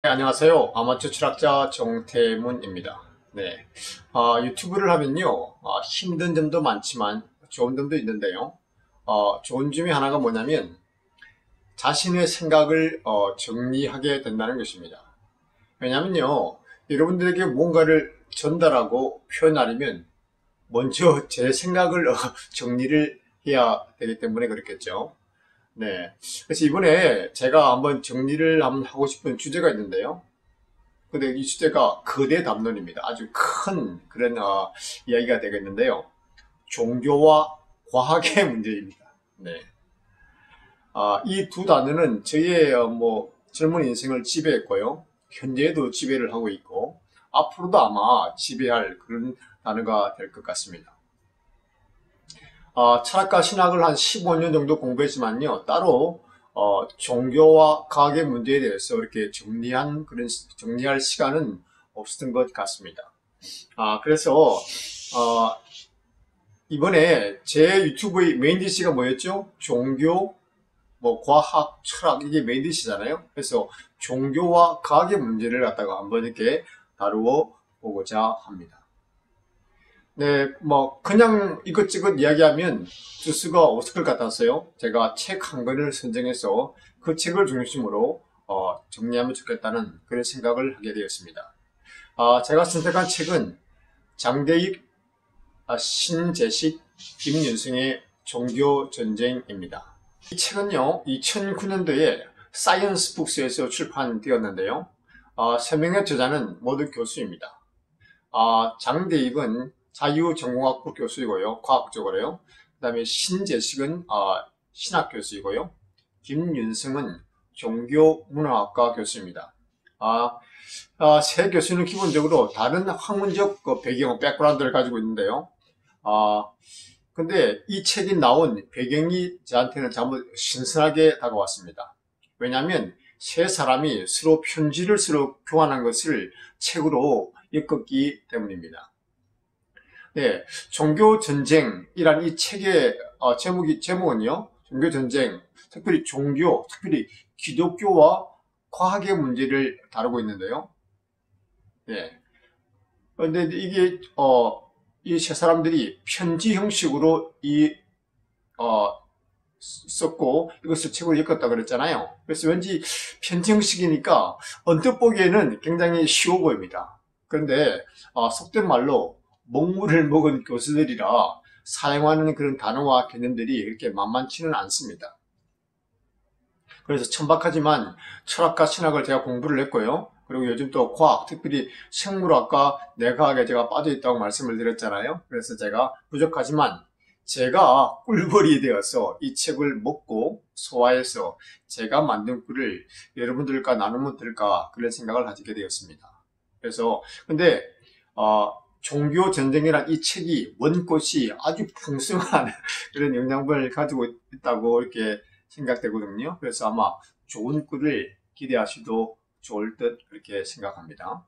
네, 안녕하세요. 아마추어 철학자 정태문입니다. 네, 유튜브를 하면요, 힘든 점도 많지만 좋은 점도 있는데요. 좋은 점이 하나가 뭐냐면 자신의 생각을 정리하게 된다는 것입니다. 왜냐면요, 여러분들에게 뭔가를 전달하고 표현하려면 먼저 제 생각을 정리를 해야 되기 때문에 그렇겠죠. 네, 그래서 이번에 제가 한번 정리를 한번 하고 싶은 주제가 있는데요. 근데 이 주제가 거대 담론입니다. 아주 큰 그런 이야기가 되겠는데요. 종교와 과학의 문제입니다. 네. 이 두 단어는 저의 젊은 인생을 지배했고요. 현재에도 지배를 하고 있고 앞으로도 아마 지배할 그런 단어가 될 것 같습니다. 철학과 신학을 한 15년 정도 공부했지만요. 따로 종교와 과학의 문제에 대해서 이렇게 정리할 시간은 없었던 것 같습니다. 그래서 이번에 제 유튜브의 메인 디시가 뭐였죠? 종교, 과학, 철학 이게 메인 디시잖아요. 그래서 종교와 과학의 문제를 갖다가 한번 이렇게 다루어 보고자 합니다. 네, 그냥 이것저것 이야기하면 주스가 없을 것 같아서요. 제가 책 한 권을 선정해서 그 책을 중심으로 정리하면 좋겠다는 그런 생각을 하게 되었습니다. 제가 선택한 책은 장대익, 신재식, 김윤승의 종교전쟁입니다. 이 책은요, 2009년도에 사이언스 북스에서 출판되었는데요. 세 명의 저자는 모두 교수입니다. 장대익은 자유전공학부 교수이고요. 과학적으로요. 그 다음에 신재식은 신학 교수이고요. 김윤승은 종교문화학과 교수입니다. 아, 세 교수는 기본적으로 다른 학문적 배경, 백그라운드를 가지고 있는데요. 아, 근데 이 책이 나온 배경이 저한테는 전부 신선하게 다가왔습니다. 왜냐하면 세 사람이 서로 편지를 서로 교환한 것을 책으로 엮었기 때문입니다. 네, 종교전쟁이란 이 책의 제목은요, 종교전쟁, 특별히 기독교와 과학의 문제를 다루고 있는데요. 네. 근데 이게, 이 세 사람들이 편지 형식으로 어, 썼고, 이것을 책으로 엮었다 그랬잖아요. 그래서 왠지 편지 형식이니까 언뜻 보기에는 굉장히 쉬워 보입니다. 그런데, 속된 말로 먹물을 먹은 교수들이라 사용하는 그런 단어와 개념들이 그렇게 만만치는 않습니다. 그래서 천박하지만 철학과 신학을 제가 공부를 했고요. 그리고 요즘 또 과학, 특별히 생물학과 내과학에 제가 빠져 있다고 말씀을 드렸잖아요. 그래서 제가 부족하지만 제가 꿀벌이 되어서 이 책을 먹고 소화해서 제가 만든 꿀을 여러분들과 나누면 될까 그런 생각을 가지게 되었습니다. 그래서 근데 종교 전쟁이란 이 책이 원꽃이 아주 풍성한 그런 영양분을 가지고 있다고 이렇게 생각되거든요. 그래서 아마 좋은 꿀을 기대하셔도 좋을 듯 그렇게 생각합니다.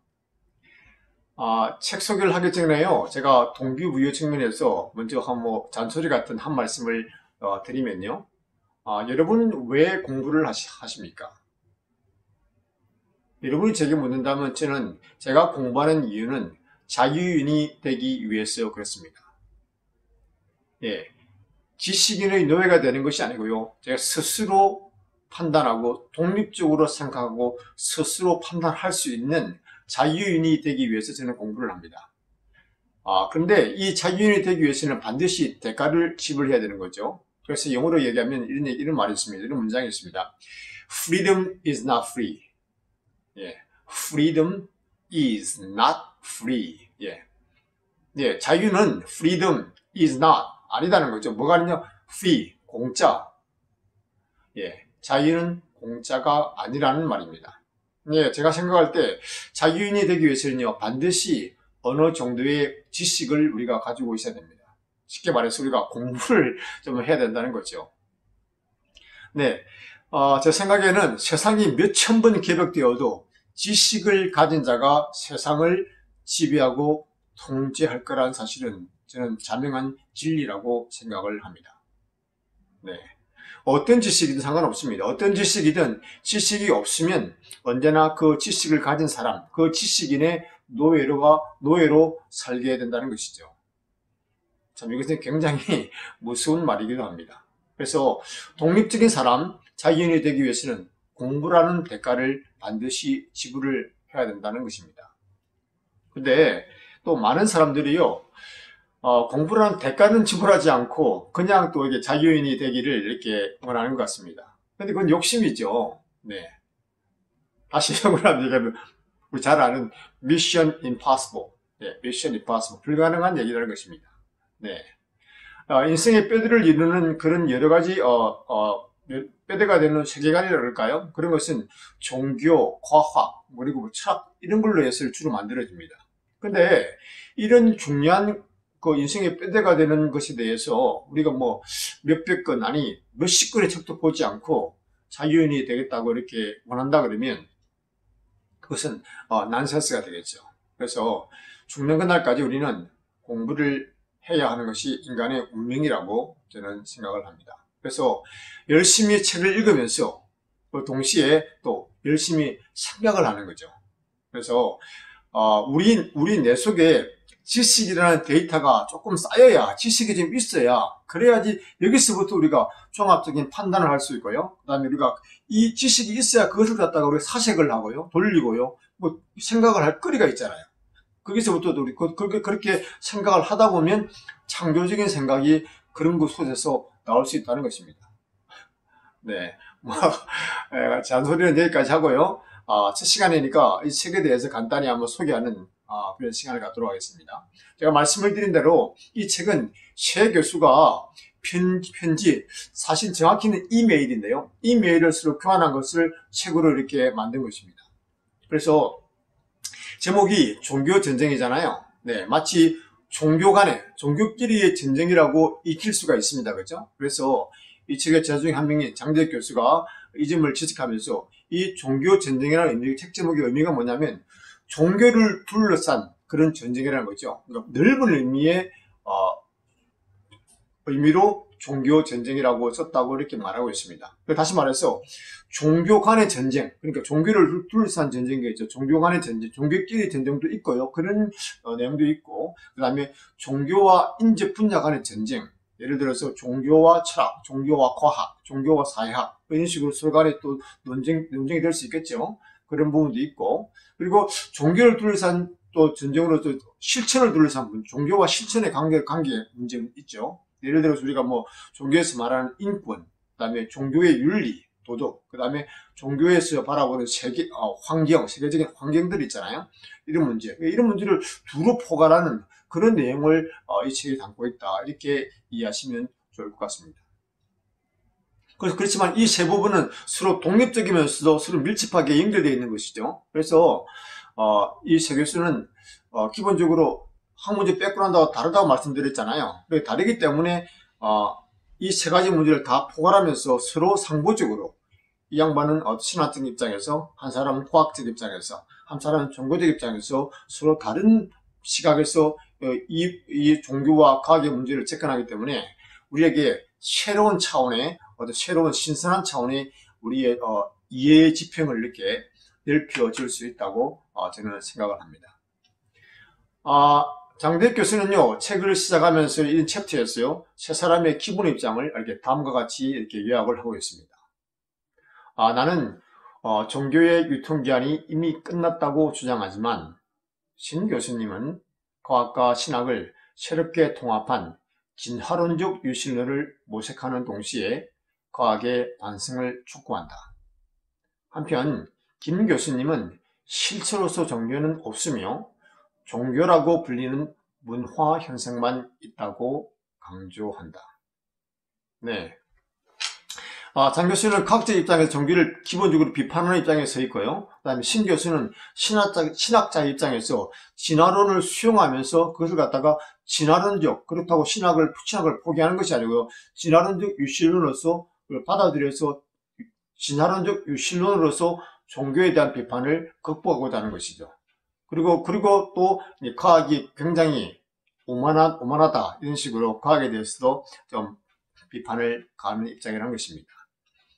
책 소개를 하기 전에요. 제가 동기부여 측면에서 먼저 잔소리 같은 한 말씀을 드리면요. 여러분은 왜 공부를 하십니까? 여러분이 제게 묻는다면 저는 제가 공부하는 이유는 자유인이 되기 위해서 그렇습니다. 예, 지식인의 노예가 되는 것이 아니고요. 제가 스스로 판단하고 독립적으로 생각하고 스스로 판단할 수 있는 자유인이 되기 위해서 저는 공부를 합니다. 그런데 이 자유인이 되기 위해서는 반드시 대가를 지불해야 되는 거죠. 그래서 영어로 얘기하면 이런 말이 있습니다. 이런 문장이 있습니다. Freedom is not free. 예. Freedom is not free. 예. 예, 자유는 freedom is not 아니다는 거죠. 뭐가 아니냐? free, 공짜. 예, 자유는 공짜가 아니라는 말입니다. 예, 제가 생각할 때 자유인이 되기 위해서는요, 반드시 어느 정도의 지식을 우리가 가지고 있어야 됩니다. 쉽게 말해서 우리가 공부를 좀 해야 된다는 거죠. 네, 제 생각에는 세상이 몇천 번 개벽되어도 지식을 가진 자가 세상을 지배하고 통제할 거란 사실은 저는 자명한 진리라고 생각을 합니다. 네. 어떤 지식이든 상관없습니다. 어떤 지식이든 지식이 없으면 언제나 그 지식을 가진 사람, 그 지식인의 노예로 살게 된다는 것이죠. 참 이것은 굉장히 무서운 말이기도 합니다. 그래서 독립적인 사람, 자기인이 되기 위해서는 공부라는 대가를 반드시 지불을 해야 된다는 것입니다. 근데 또 많은 사람들이요, 공부라는 대가는 지불하지 않고 그냥 또 이게 자유인이 되기를 이렇게 원하는 것 같습니다. 근데 그건 욕심이죠. 네. 다시 영어로 얘기하면 우리 잘 아는 Mission Impossible. 네, Mission Impossible. 불가능한 얘기라는 것입니다. 네. 인생의 뼈대를 이루는 그런 여러 가지 뼈대가 되는 세계관이라고 할까요? 그런 것은 종교, 과학, 그리고 철학 이런 걸로 해서 주로 만들어집니다. 근데 이런 중요한 그 인생의 뼈대가 되는 것에 대해서 우리가 뭐 몇백 건 아니 몇십 건의 책도 보지 않고 자유인이 되겠다고 이렇게 원한다 그러면 그것은 난센스가 되겠죠. 그래서 죽는 그날까지 우리는 공부를 해야 하는 것이 인간의 운명이라고 저는 생각을 합니다. 그래서 열심히 책을 읽으면서 동시에 또 열심히 생각을 하는 거죠. 그래서 우리 뇌 속에 지식이라는 데이터가 조금 쌓여야, 지식이 좀 있어야, 그래야지 여기서부터 우리가 종합적인 판단을 할 수 있고요. 그 다음에 우리가 이 지식이 있어야 그것을 갖다가 우리가 사색을 하고요, 돌리고요, 뭐 생각을 할 거리가 있잖아요. 거기서부터 우리 그렇게 생각을 하다 보면 창조적인 생각이 그런 곳에서 나올 수 있다는 것입니다. 네, 뭐 잔소리는 여기까지 하고요. 첫 시간이니까 이 책에 대해서 간단히 한번 소개하는 그런 시간을 갖도록 하겠습니다. 제가 말씀을 드린 대로 이 책은 셰 교수가 편지, 사실 정확히는 이메일인데요. 이메일을 서로 교환한 것을 책으로 이렇게 만든 것입니다. 그래서 제목이 종교전쟁이잖아요. 네, 마치 종교끼리의 전쟁이라고 익힐 수가 있습니다. 그죠? 그래서 이 책의 저자 중 한 명인 장재혁 교수가 이 점을 지적하면서 이 종교전쟁이라는 책 제목의 의미가 뭐냐면 종교를 둘러싼 그런 전쟁이라는 거죠. 그러니까 넓은 의미로 종교전쟁이라고 썼다고 이렇게 말하고 있습니다. 다시 말해서 종교 간의 전쟁, 그러니까 종교를 둘러싼 전쟁이 있죠. 종교 간의 전쟁, 종교끼리 전쟁도 있고요. 그런 내용도 있고, 그 다음에 종교와 인재 분야 간의 전쟁, 예를 들어서 종교와 철학, 종교와 과학, 종교와 사회학 이런 식으로 서로 간에 또 논쟁이 될 수 있겠죠. 그런 부분도 있고, 그리고 종교를 둘러싼 또 전쟁으로 또 실천을 둘러싼 종교와 실천의 관계 문제는 있죠. 예를 들어서 우리가 뭐 종교에서 말하는 인권, 그다음에 종교의 윤리, 도덕, 그다음에 종교에서 바라보는 세계적인 환경들 있잖아요. 이런 문제를 두루 포괄하는 그런 내용을 이 책이 담고 있다. 이렇게 이해하시면 좋을 것 같습니다. 그렇지만 이 세 부분은 서로 독립적이면서도 서로 밀접하게 연결되어 있는 것이죠. 그래서 이 세 교수는 기본적으로 학문적 백그라운드가 다르다고 말씀드렸잖아요. 다르기 때문에 이 세 가지 문제를 다 포괄하면서 서로 상부적으로 이 양반은 신화적 입장에서, 한 사람은 과학적 입장에서, 한 사람은 종교적 입장에서 서로 다른 시각에서 이 종교와 과학의 문제를 접근하기 때문에 우리에게 새로운 차원의 새로운 신선한 차원의 우리의 이해의 지평을 이렇게 넓혀줄 수 있다고 저는 생각을 합니다. 장대혁 교수는요, 책을 시작하면서 이런 챕터에서요, 세 사람의 기본 입장을 이렇게 다음과 같이 이렇게 요약을 하고 있습니다. 나는 종교의 유통기한이 이미 끝났다고 주장하지만 신 교수님은 과학과 신학을 새롭게 통합한 진화론적 유실론을 모색하는 동시에 과학의 반성을 촉구한다. 한편 김 교수님은 실체로서 종교는 없으며 종교라고 불리는 문화 현상만 있다고 강조한다. 네. 장 교수는 과학적 입장에서 종교를 기본적으로 비판하는 입장에 서 있고요. 그 다음에 신 교수는 신학자의 입장에서 진화론을 수용하면서 그것을 갖다가 진화론적, 그렇다고 신학을 포기하는 것이 아니고요. 진화론적 유실론으로서 받아들여서 진화론적 유실론으로서 종교에 대한 비판을 극복하고자 하는 것이죠. 그리고 또 과학이 굉장히 오만하다 이런 식으로 과학에 대해서도 좀 비판을 가하는 입장이라는 것입니다.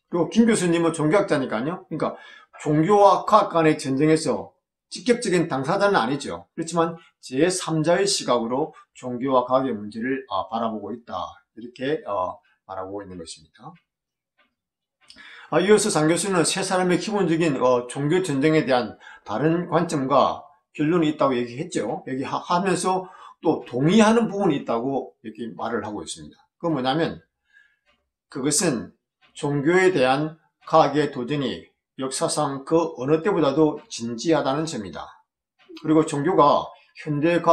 그리고 김 교수님은 종교학자니까요. 그러니까 종교와 과학 간의 전쟁에서 직접적인 당사자는 아니죠. 그렇지만 제3자의 시각으로 종교와 과학의 문제를 바라보고 있다. 이렇게 말하고 있는 것입니다. 이어서 장 교수는 세 사람의 기본적인 종교 전쟁에 대한 다른 관점과 결론이 있다고 얘기했죠. 얘기하면서 또 동의하는 부분이 있다고 이렇게 말을 하고 있습니다. 그건 뭐냐면 그것은 종교에 대한 과학의 도전이 역사상 그 어느 때보다도 진지하다는 점이다. 그리고 종교가 현대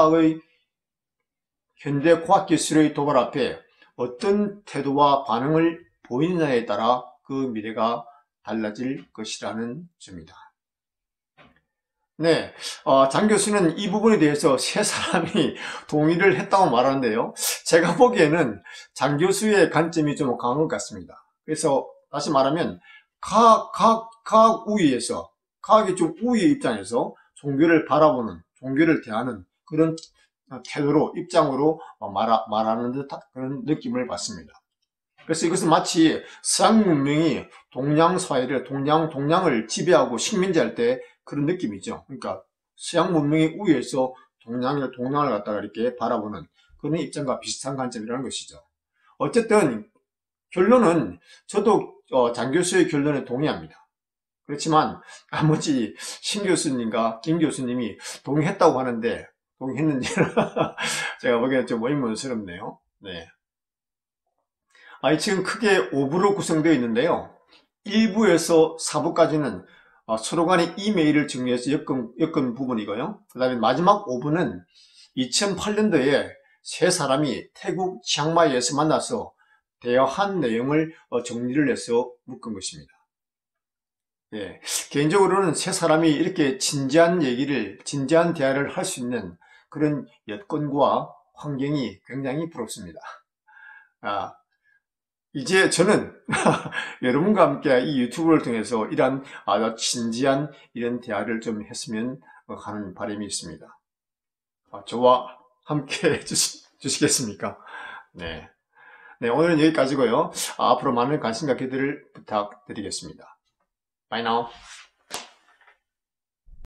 과학기술의 도발 앞에 어떤 태도와 반응을 보이느냐에 따라 그 미래가 달라질 것이라는 점이다. 네, 장 교수는 이 부분에 대해서 세 사람이 동의를 했다고 말하는데요. 제가 보기에는 장 교수의 관점이 좀 강한 것 같습니다. 그래서 다시 말하면 과학 우위에서, 과학의 좀 우위의 입장에서 종교를 바라보는, 종교를 대하는 그런 태도로, 입장으로 말하는 듯한 그런 느낌을 받습니다. 그래서 이것은 마치 서양 문명이 동양 사회를, 동양을 지배하고 식민지할 때 그런 느낌이죠. 그러니까 서양 문명의 우위에서 동양을 갖다가 이렇게 바라보는 그런 입장과 비슷한 관점이라는 것이죠. 어쨌든 결론은 저도 장 교수의 결론에 동의합니다. 그렇지만 나머지 신 교수님과 김 교수님이 동의했다고 하는데 동의했는지는 제가 보기에는 좀 의문스럽네요. 네. 지금 크게 5부로 구성되어 있는데요. 1부에서 4부까지는 서로 간의 이메일을 정리해서 엮은 부분이고요. 그 다음에 마지막 5부는 2008년도에 세 사람이 태국 치앙마이에서 만나서 대화한 내용을 정리를 해서 묶은 것입니다. 예, 개인적으로는 세 사람이 이렇게 진지한 대화를 할 수 있는 그런 여건과 환경이 굉장히 부럽습니다. 이제 저는 여러분과 함께 이 유튜브를 통해서 이런 아주 진지한 이런 대화를 좀 했으면 하는 바람이 있습니다. 저와 함께 해주시겠습니까? 네. 네, 오늘은 여기까지고요. 앞으로 많은 관심과 기대를 부탁드리겠습니다. Bye now.